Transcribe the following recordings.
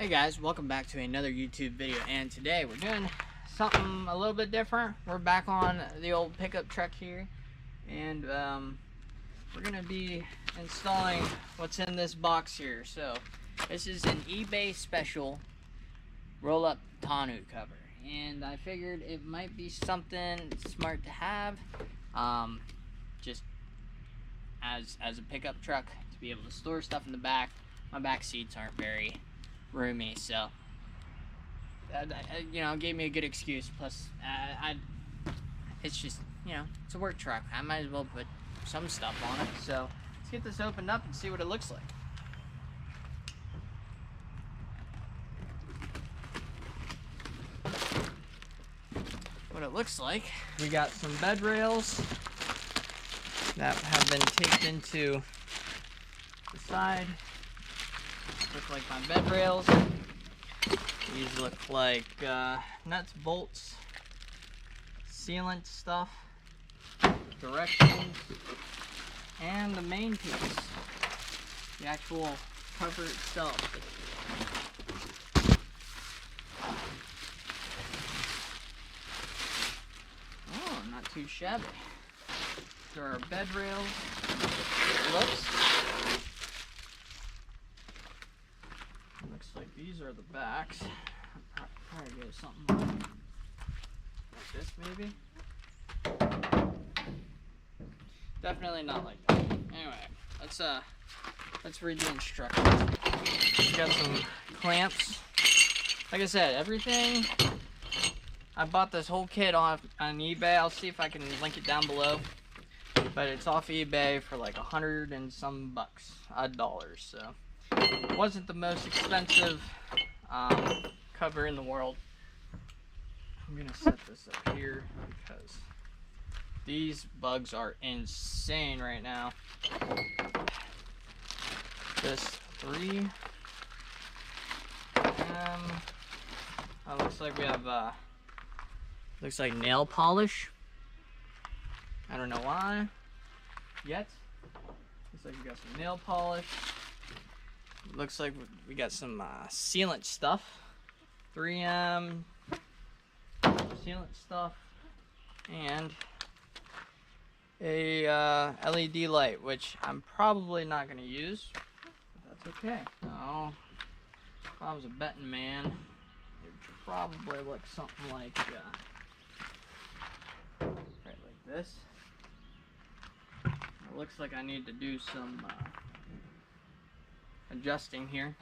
Hey guys, welcome back to another YouTube video, and today we're doing something a little bit different. We're back on the old pickup truck here, and we're gonna be installing what's in this box here. So this is an eBay special roll-up tonneau cover, and I figured it might be something smart to have, just as a pickup truck, to be able to store stuff in the back. My back seats aren't very roomy, so you know, gave me a good excuse. Plus it's just, you know, it's a work truck. I might as well put some stuff on it. So let's get this opened up and see what it looks like. What it looks like, we got some bed rails that have been taped into the side. Look like my bed rails. These look like nuts, bolts, sealant stuff, directions, and the main piece, the actual cover itself. Oh, not too shabby. There are bed rails. Looks like these are the backs. I'll probably get something like this, maybe. Definitely not like that. Anyway, let's read the instructions. We got some clamps. Like I said, everything. I bought this whole kit on eBay. I'll see if I can link it down below. But it's off eBay for like $100 and some bucks, dollars. So it wasn't the most expensive cover in the world. I'm gonna set this up here because these bugs are insane right now. This 3. Looks like we have looks like nail polish. I don't know why yet. Looks like we got some nail polish. Looks like we got some sealant stuff. 3M sealant stuff. And a LED light, which I'm probably not going to use. But that's okay. No, if I was a betting man, it would probably look something like right like this. It looks like I need to do some adjusting here.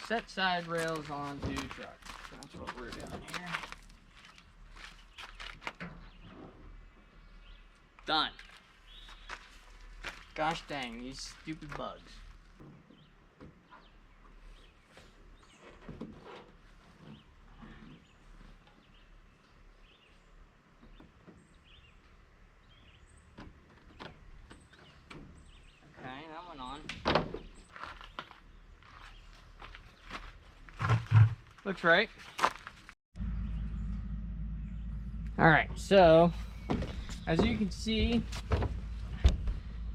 Set side rails onto truck. That's what we're doing here. Done. Gosh dang, these stupid bugs. Okay, that went on. Looks right. Alright, so as you can see,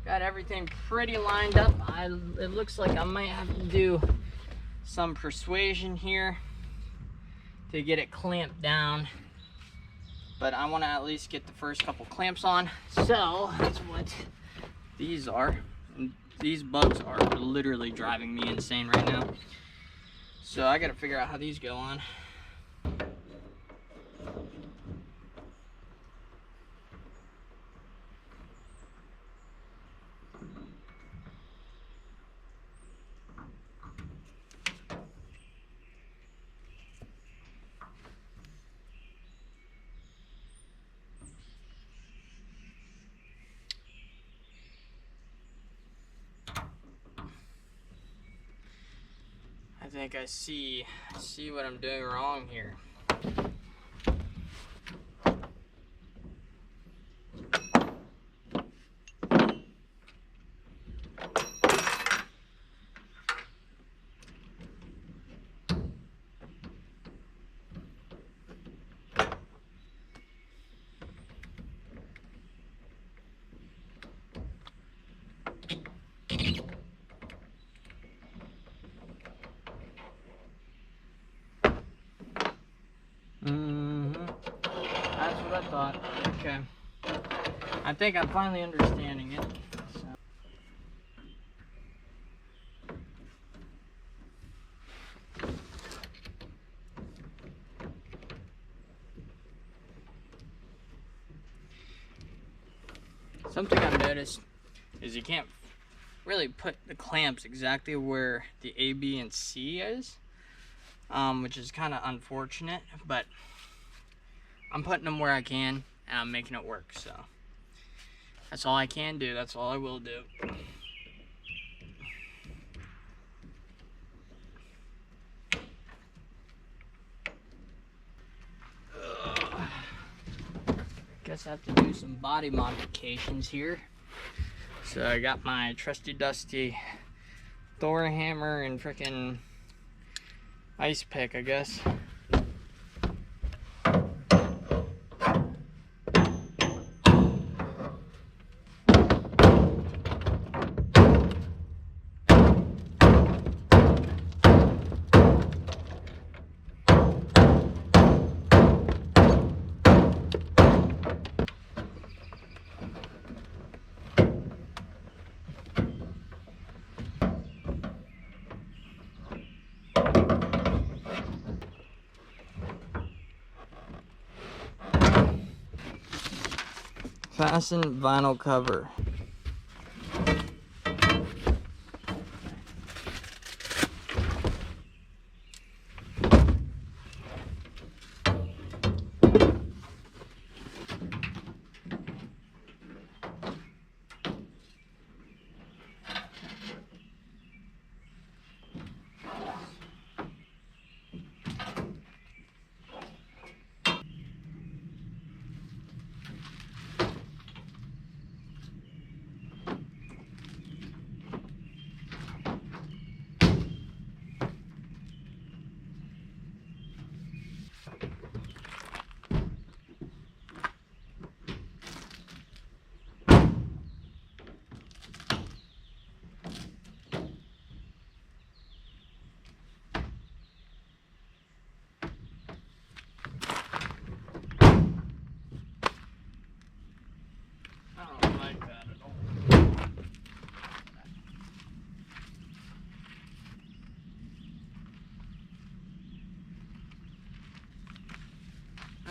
got everything pretty lined up. It looks like I might have to do some persuasion here to get it clamped down, but I want to at least get the first couple clamps on. So that's what these are, and these bugs are literally driving me insane right now. So I got to figure out how these go on. I think I see what I'm doing wrong here. Okay. I think I'm finally understanding it. So. Something I've noticed is you can't really put the clamps exactly where the A, B, and C is, which is kind of unfortunate, but I'm putting them where I can and I'm making it work, so that's all I can do, that's all I will do. Guess I have to do some body modifications here. So I got my trusty dusty Thor hammer and frickin' ice pick, I guess. Fasten vinyl cover.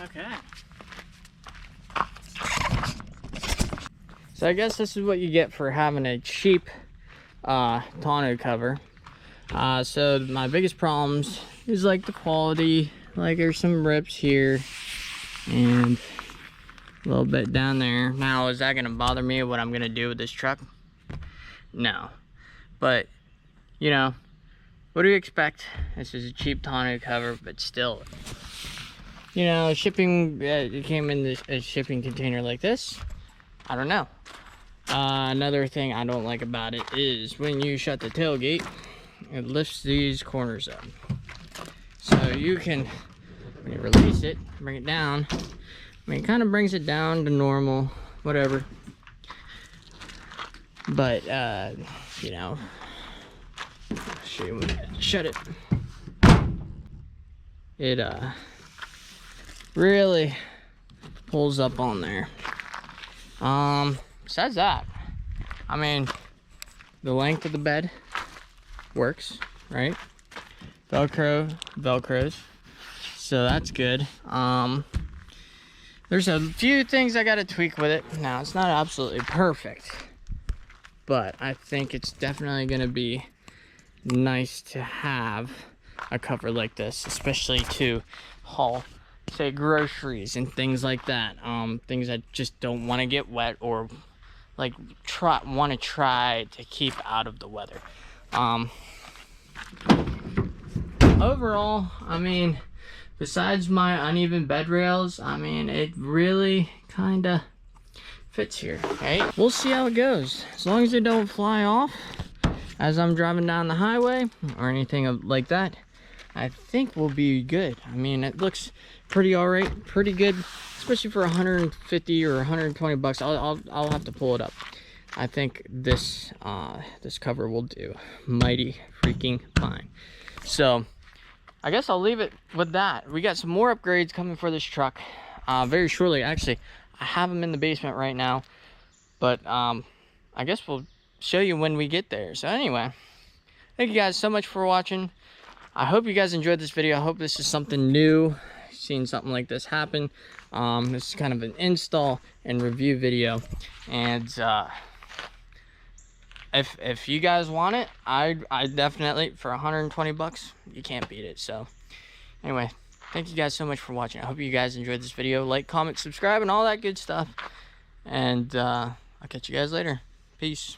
Okay. So I guess this is what you get for having a cheap tonneau cover. So my biggest problems is like the quality. Like there's some rips here and a little bit down there. Now, is that gonna bother me what I'm gonna do with this truck? No. But, you know, what do you expect? This is a cheap tonneau cover, but still, you know, shipping, it came in a shipping container like this. I don't know. Another thing I don't like about it is when you shut the tailgate, it lifts these corners up. So you can, when you release it, bring it down. I mean, it kind of brings it down to normal, whatever. But, you know, I'll show you when I shut it. It, really pulls up on there. Besides that, I mean, the length of the bed works, right? Velcros, so that's good. There's a few things I gotta tweak with it. Now, it's not absolutely perfect, but I think it's definitely gonna be nice to have a cover like this, especially to haul, say, groceries and things like that. Things that just don't want to get wet or like want to try to keep out of the weather. Overall, I mean, besides my uneven bed rails, I mean, it really kind of fits here, right? We'll see how it goes. As long as they don't fly off as I'm driving down the highway or anything like that, I think we'll be good. I mean, it looks pretty all right, pretty good, especially for 150 or 120 bucks. I'll have to pull it up. I think this this cover will do mighty freaking fine. So I guess I'll leave it with that. We got some more upgrades coming for this truck very shortly. Actually, I have them in the basement right now, but I guess we'll show you when we get there. So anyway, thank you guys so much for watching. I hope you guys enjoyed this video. I hope this is something new, seeing something like this happen. This is kind of an install and review video, and if you guys want it, I definitely, for 120 bucks, you can't beat it. So anyway, thank you guys so much for watching. I hope you guys enjoyed this video. Like, comment, subscribe, and all that good stuff. And I'll catch you guys later. Peace.